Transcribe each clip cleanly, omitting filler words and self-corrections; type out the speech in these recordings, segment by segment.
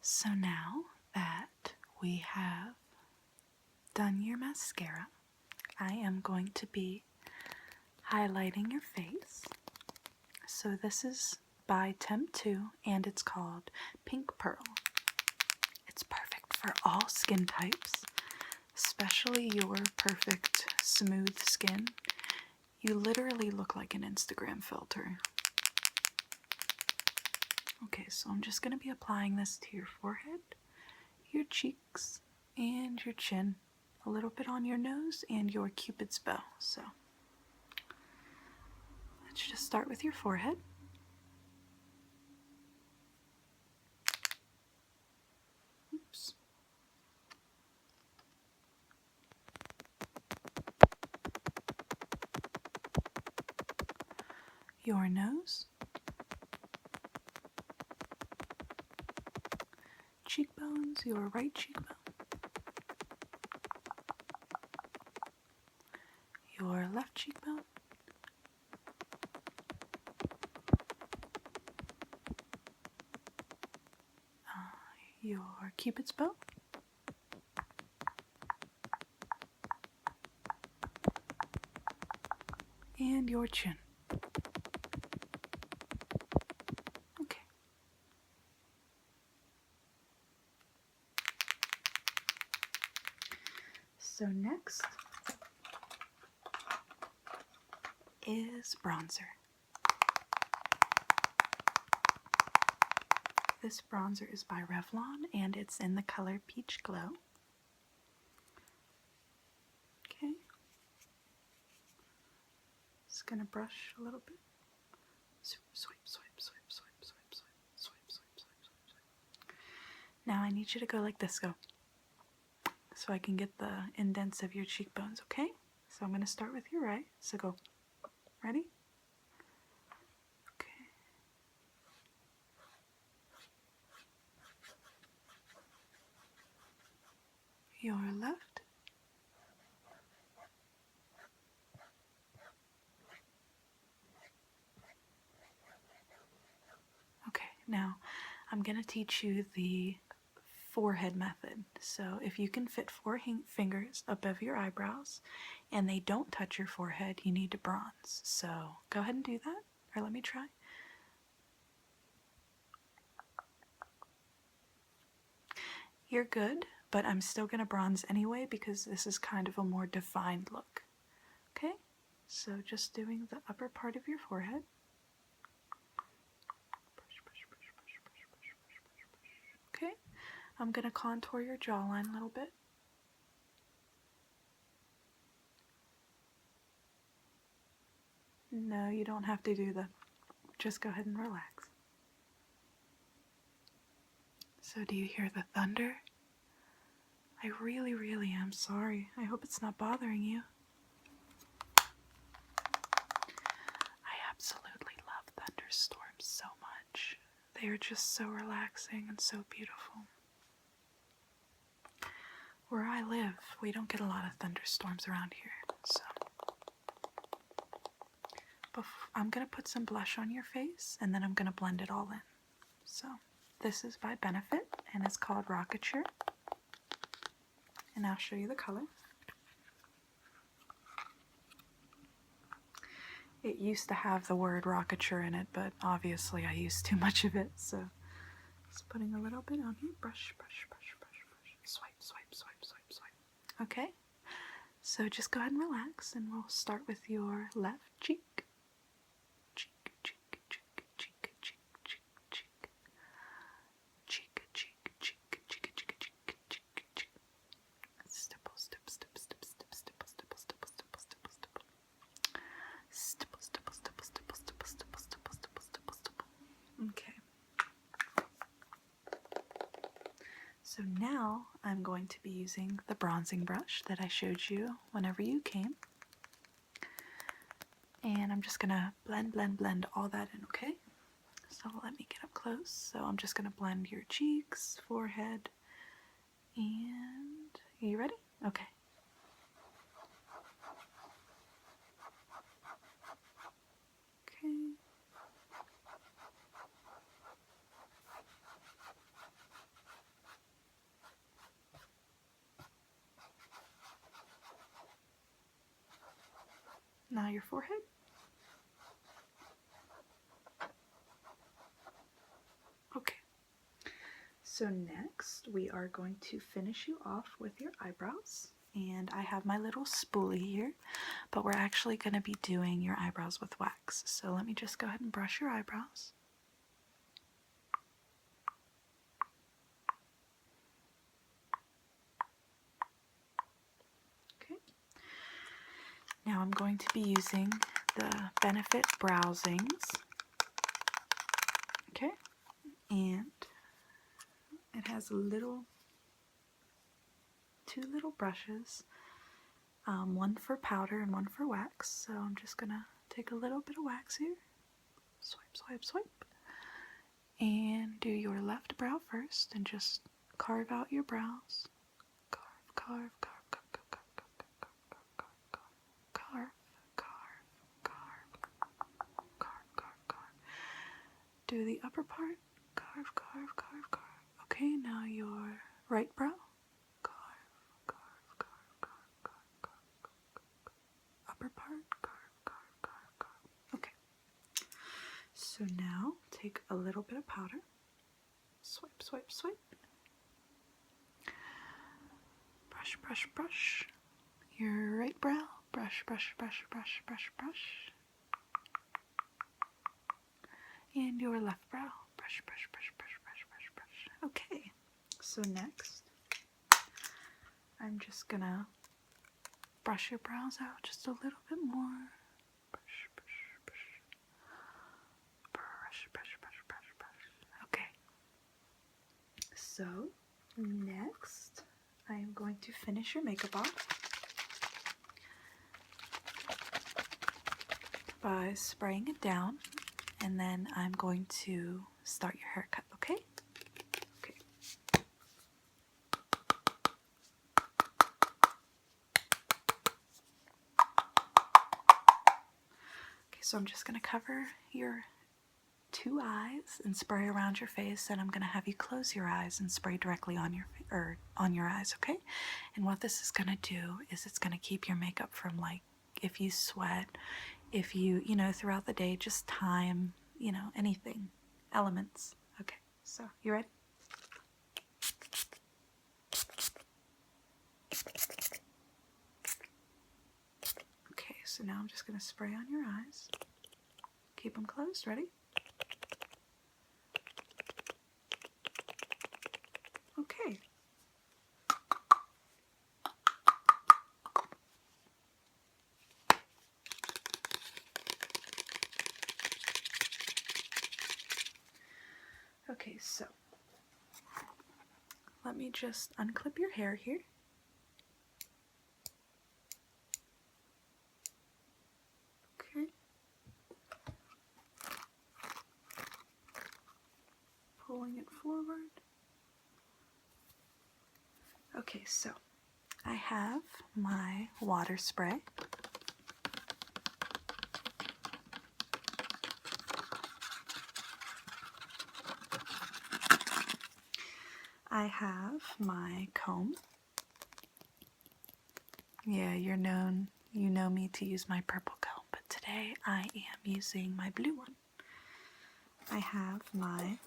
So now that we have done your mascara, I am going to be highlighting your face. So this is by Temp2 and it's called Pink Pearl. It's perfect for all skin types, especially your perfect smooth skin. You literally look like an Instagram filter. Okay, so I'm just going to be applying this to your forehead, your cheeks, and your chin. A little bit on your nose and your Cupid's bow. So let's just start with your forehead. Oops. Your nose. Cheekbones, your right cheekbone. Your left cheekbone. Your Cupid's bow. And your chin. Okay. So next is bronzer. This bronzer is by Revlon and it's in the color Peach Glow. Okay. Just gonna brush a little bit. Swipe, swipe, swipe, swipe, swipe, swipe, swipe, swipe, swipe, swipe, swipe, swipe. Now I need you to go like this, go. So I can get the indents of your cheekbones, okay? So I'm gonna start with your right, so go. Ready? Okay. Your left. Okay, now I'm going to teach you the forehead method. So if you can fit 4 fingers above your eyebrows and they don't touch your forehead, you need to bronze. So go ahead and do that, or let me try. You're good, but I'm still going to bronze anyway because this is kind of a more defined look. Okay, so just doing the upper part of your forehead. Okay, I'm going to contour your jawline a little bit. No, you don't have to do that. Just go ahead and relax. So do you hear the thunder? I really, really am sorry. I hope it's not bothering you. I absolutely love thunderstorms so much. They are just so relaxing and so beautiful. Where I live, we don't get a lot of thunderstorms around here, so. I'm going to put some blush on your face, and then I'm going to blend it all in. So, this is by Benefit, and it's called Rockature. And I'll show you the color. It used to have the word Rockature in it, but obviously I used too much of it, so just putting a little bit on here. Brush, brush, brush, brush, brush. Swipe, swipe, swipe, swipe, swipe. Okay, so just go ahead and relax, and we'll start with your left cheek. Cheek, cheek, cheek, cheek, cheek, cheek, cheek. Cheek, cheek, cheek, cheek, cheek, cheek, cheek, cheek. Stipple, stip, stip, stip, stip, stipple, stipple, stipple, stipple, stipple, stipple. Stipple, stipple, stipple, stipple, stipple, stipple, stipple, stipple, stipple, stipple. Okay. So now I'm going to be using the bronzing brush that I showed you whenever you came. And I'm just gonna blend, blend, blend all that in, okay? So let me get up close. So I'm just gonna blend your cheeks, forehead, and are you ready? Okay. Okay. Now your forehead. Okay. So next we are going to finish you off with your eyebrows. And I have my little spoolie here, but we're actually going to be doing your eyebrows with wax. So let me just go ahead and brush your eyebrows. Okay. Now I'm going to be using the Benefit Browsings. Okay. And it has two little brushes, one for powder and one for wax. So I'm just gonna take a little bit of wax here, swipe, swipe, swipe, and do your left brow first, and just carve out your brows. Carve, carve, carve, carve, carve, carve, carve, carve, carve, carve, carve, carve. Do the upper part. Carve, carve, carve, carve. Okay, now your right brow. Upper part, carve, carve, carve, carve. Okay. So now take a little bit of powder. Swipe, swipe, swipe. Brush, brush, brush. Your right brow. Brush, brush, brush, brush, brush, brush. And your left brow. Brush, brush, brush, brush, brush, brush, brush. Okay. So next, I'm just gonna brush your brows out just a little bit more. Brush, brush, brush. Brush, brush, brush, brush, brush. Okay. So, next, I am going to finish your makeup off by spraying it down, and then I'm going to start your haircut, okay? Okay. So I'm just going to cover your two eyes and spray around your face, and I'm going to have you close your eyes and spray directly on your eyes, okay? And what this is going to do is it's going to keep your makeup from, like, if you sweat, if you throughout the day, just time, anything, elements. Okay, so you ready? Okay, so now I'm just going to spray on your eyes. Keep them closed. Ready? Okay. Okay, so let me just unclip your hair here. Okay. Pulling it forward. Okay, so I have my water spray. I have my comb. Yeah, you know me to use my purple comb, but today I am using my blue one. I have my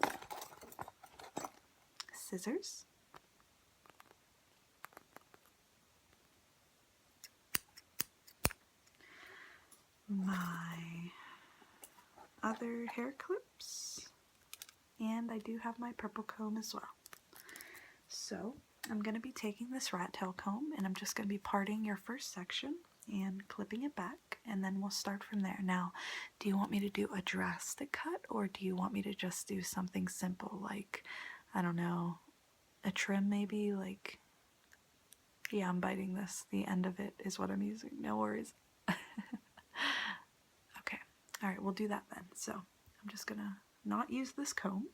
scissors. My other hair clips, and I do have my purple comb as well. So I'm going to be taking this rat tail comb, and I'm just going to be parting your first section and clipping it back, and then we'll start from there. Now, do you want me to do a drastic cut, or do you want me to just do something simple, like, I don't know, a trim maybe? Like, yeah, I'm biting this. The end of it is what I'm using. No worries. Okay. All right, we'll do that then. So I'm just going to not use this comb.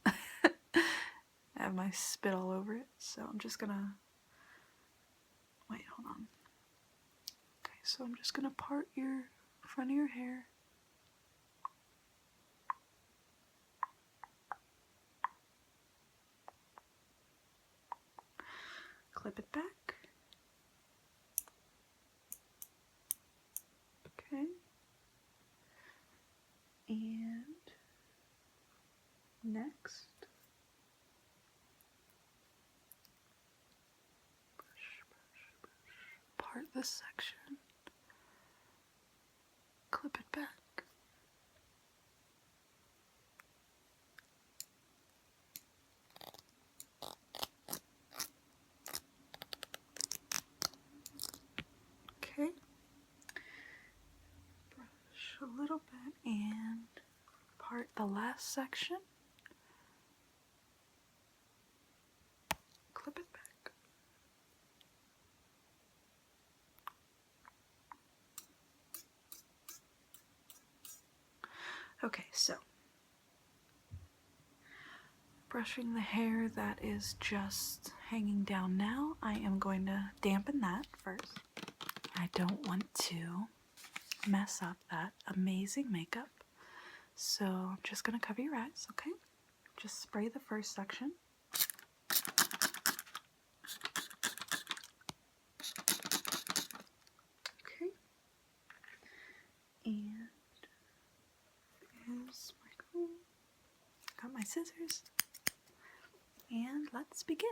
I have my spit all over it, so I'm just going to... Wait, hold on. Okay, so I'm just going to part your front of your hair. Clip it back. Okay. part this section, clip it back. Okay, brush a little bit and part the last section, clip it back. Okay, so brushing the hair that is just hanging down now, I am going to dampen that first. I don't want to mess up that amazing makeup, so I'm just going to cover your eyes, okay? Just spray the first section. Okay. And is my comb. Got my scissors. And let's begin.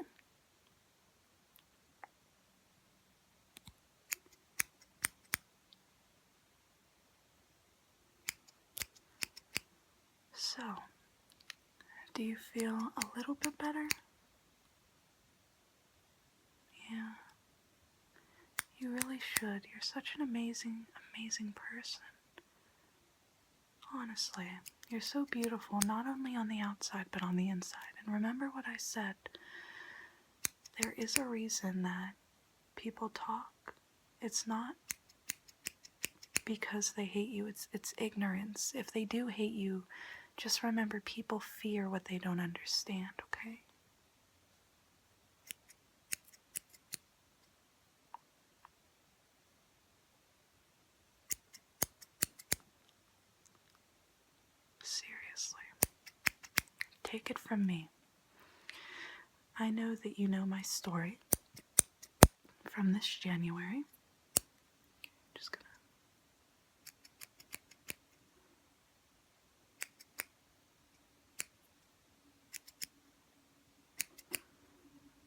So, do you feel a little bit better? Yeah. You really should. You're such an amazing, amazing person. Honestly, you're so beautiful, not only on the outside, but on the inside. And remember what I said. There is a reason that people talk. It's not because they hate you, it's ignorance. If they do hate you, just remember people fear what they don't understand, okay? Seriously. Take it from me. I know that you know my story from this January. Just gonna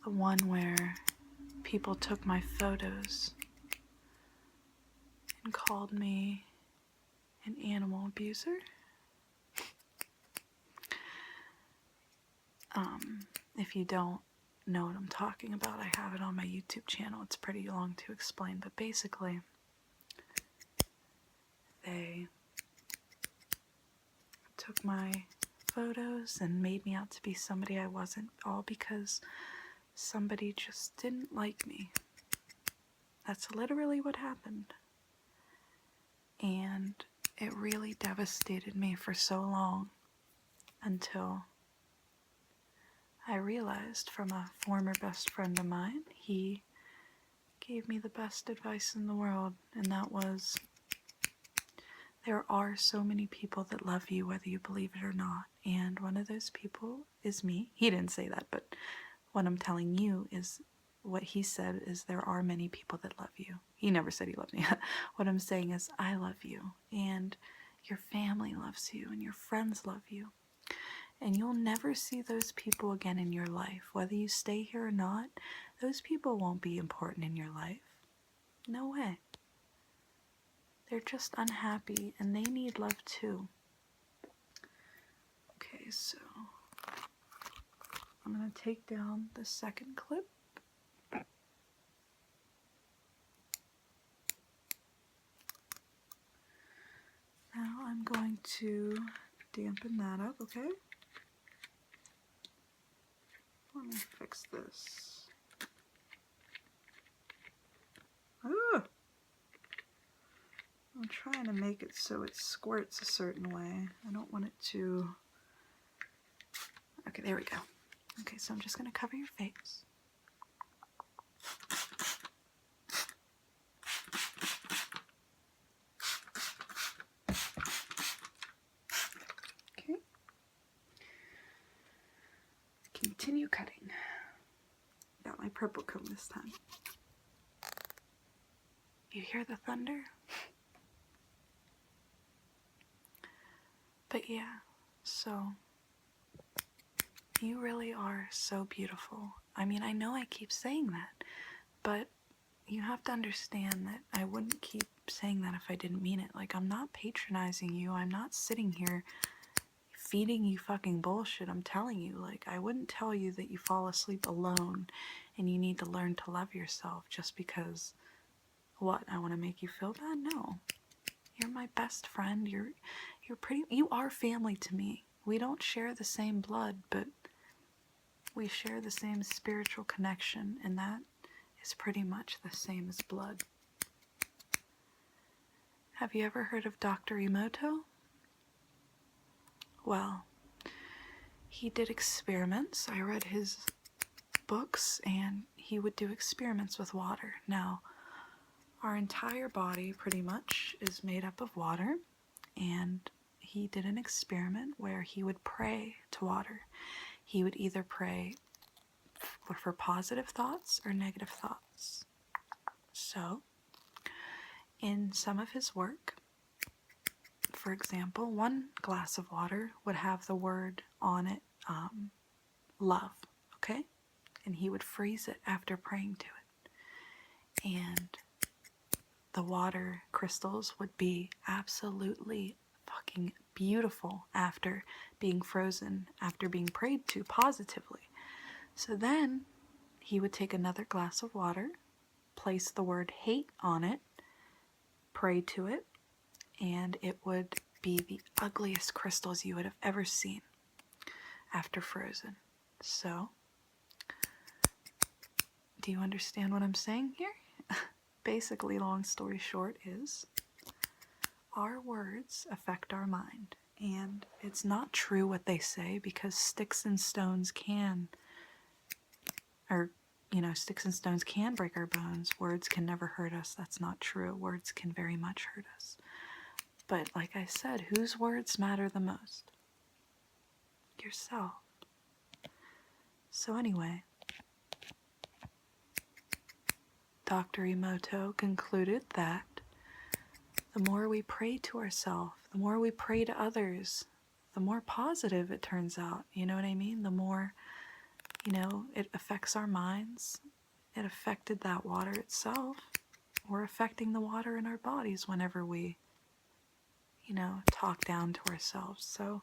the one where people took my photos and called me an animal abuser. If you don't know what I'm talking about, I have it on my YouTube channel. It's pretty long to explain, but basically, they took my photos and made me out to be somebody I wasn't, all because somebody just didn't like me. That's literally what happened. And it really devastated me for so long until I realized from a former best friend of mine, he gave me the best advice in the world, and that was, there are so many people that love you whether you believe it or not, and one of those people is me. He didn't say that, but what I'm telling you is, what he said is, there are many people that love you. He never said he loved me. What I'm saying is, I love you, and your family loves you, and your friends love you. And you'll never see those people again in your life. Whether you stay here or not, those people won't be important in your life. No way. They're just unhappy, and they need love too. Okay, so I'm going to take down the second clip. Now I'm going to dampen that up, okay? Let me fix this. Oh! I'm trying to make it so it squirts a certain way. I don't want it to... Okay, there we go. Okay, so I'm just going to cover your face. Okay. Continue cutting. Got my purple comb this time. You hear the thunder? But yeah, so you really are so beautiful. I mean, I know I keep saying that, but you have to understand that I wouldn't keep saying that if I didn't mean it. Like, I'm not patronizing you. I'm not sitting here feeding you fucking bullshit. I'm telling you, like, I wouldn't tell you that you fall asleep alone and you need to learn to love yourself just because, what, I want to make you feel bad? No. You're my best friend. You are family to me. We don't share the same blood, but we share the same spiritual connection, and that is pretty much the same as blood. Have you ever heard of Dr. Emoto? Well, he did experiments. I read his books, and he would do experiments with water. Now, our entire body pretty much is made up of water, and he did an experiment where he would pray to water. He would either pray for positive thoughts or negative thoughts. So, in some of his work, for example, one glass of water would have the word on it, love, okay? And he would freeze it after praying to it. And the water crystals would be absolutely fucking beautiful after being frozen, after being prayed to positively. So then he would take another glass of water, place the word hate on it, pray to it, and it would be the ugliest crystals you would have ever seen after frozen. So, do you understand what I'm saying here? Basically, long story short is, our words affect our mind. And it's not true what they say, because sticks and stones can break our bones. Words can never hurt us. That's not true. Words can very much hurt us. But like I said, whose words matter the most? Yourself. So anyway, Dr. Emoto concluded that the more we pray to ourselves, the more we pray to others, the more positive it turns out. You know what I mean? The more, it affects our minds. It affected that water itself. We're affecting the water in our bodies whenever we, talk down to ourselves. So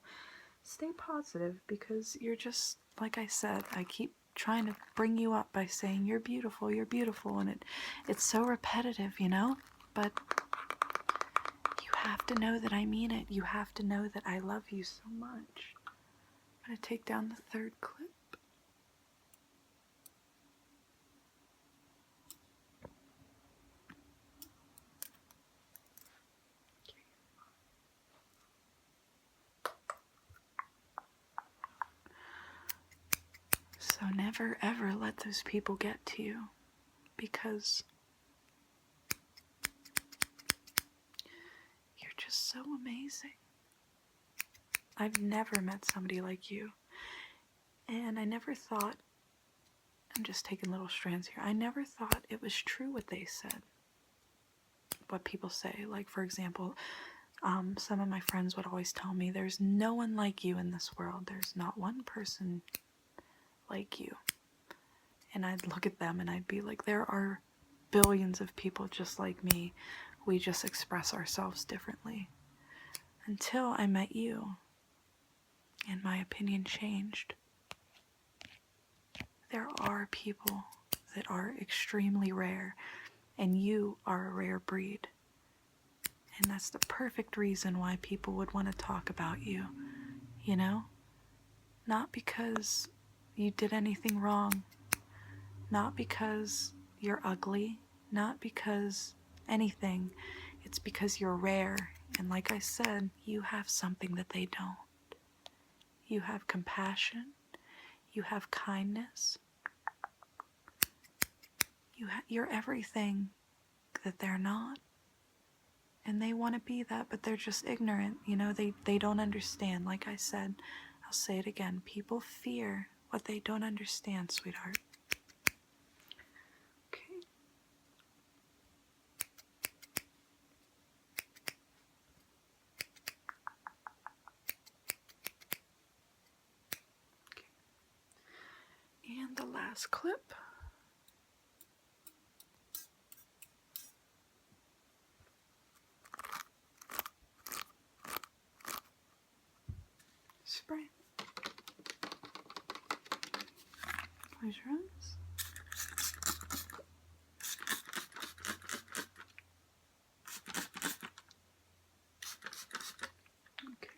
stay positive, because you're just, like I said, I keep trying to bring you up by saying you're beautiful, and it's so repetitive, but you have to know that I mean it. You have to know that I love you so much. I'm going to take down the third clip. So never ever let those people get to you, because you're just so amazing. I've never met somebody like you. And I never thought, I'm just taking little strands here, I never thought it was true what they said. What people say. Like, for example, some of my friends would always tell me, there's no one like you in this world. There's not one person like you. And I'd look at them and I'd be like, there are billions of people just like me. We just express ourselves differently. Until I met you, and my opinion changed. There are people that are extremely rare, and you are a rare breed. And that's the perfect reason why people would want to talk about you, Not because you did anything wrong, not because you're ugly, not because anything. It's because you're rare, and like I said, you have something that they don't. You have compassion, you have kindness, you're everything that they're not. And they want to be that, but they're just ignorant, they don't understand. Like I said, I'll say it again, people fear what they don't understand, sweetheart. Okay. And the last clip. Close your eyes. Okay.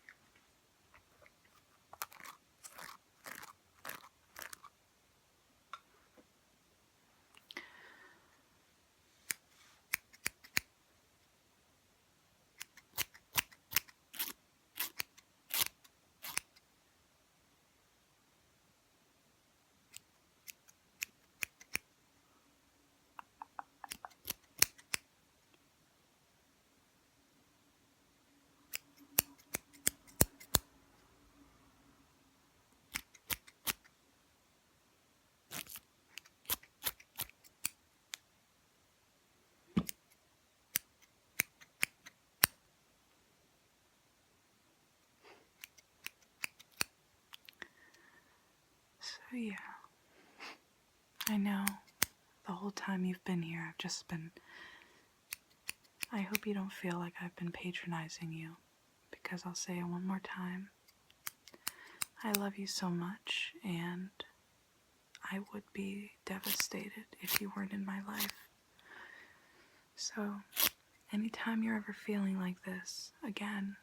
So yeah, I know the whole time you've been here I've just been, I hope you don't feel like I've been patronizing you, because I'll say it one more time. I love you so much, and I would be devastated if you weren't in my life. So, anytime you're ever feeling like this, again,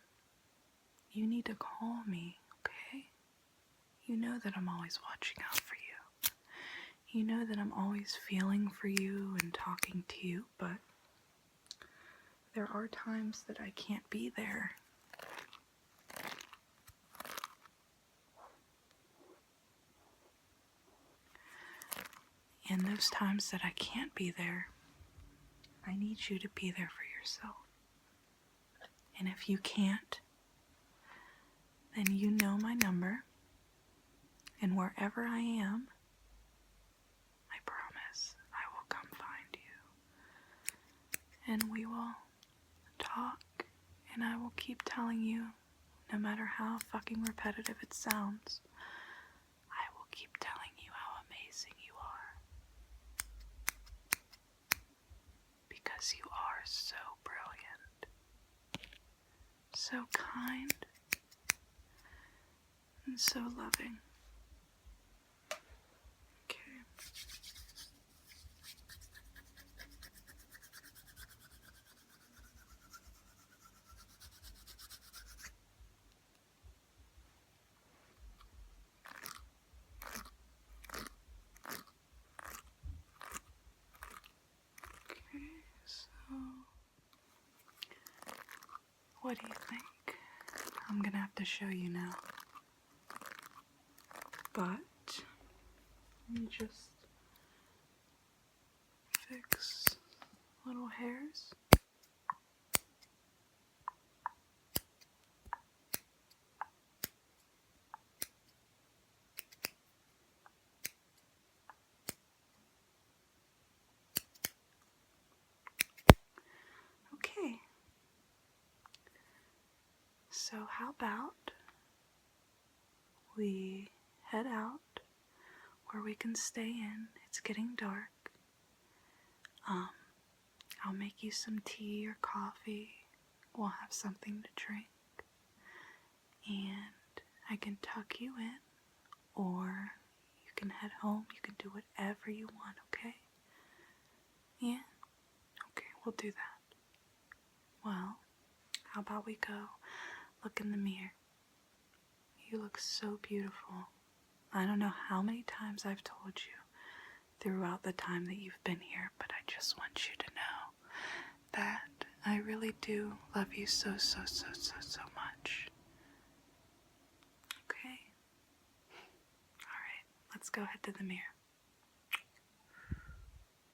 you need to call me, okay? You know that I'm always watching out for you. You know that I'm always feeling for you and talking to you, but there are times that I can't be there. And those times that I can't be there, I need you to be there for yourself. And if you can't, then you know my number, and wherever I am, I promise I will come find you. And we will talk, and I will keep telling you, no matter how fucking repetitive it sounds, I will keep telling you how amazing you are. Because you are so brilliant, so kind, and so loving. Okay. Okay, so what do you think? I'm gonna have to show you now. But let me just fix little hairs. Okay. So how about we head out where we can stay in? It's getting dark. I'll make you some tea or coffee. We'll have something to drink. And I can tuck you in, or you can head home. You can do whatever you want, okay? Yeah? Okay, we'll do that. Well, how about we go look in the mirror? You look so beautiful. I don't know how many times I've told you throughout the time that you've been here, but I just want you to know that I really do love you so, so, so, so, so much. Okay? Alright, let's go head to the mirror.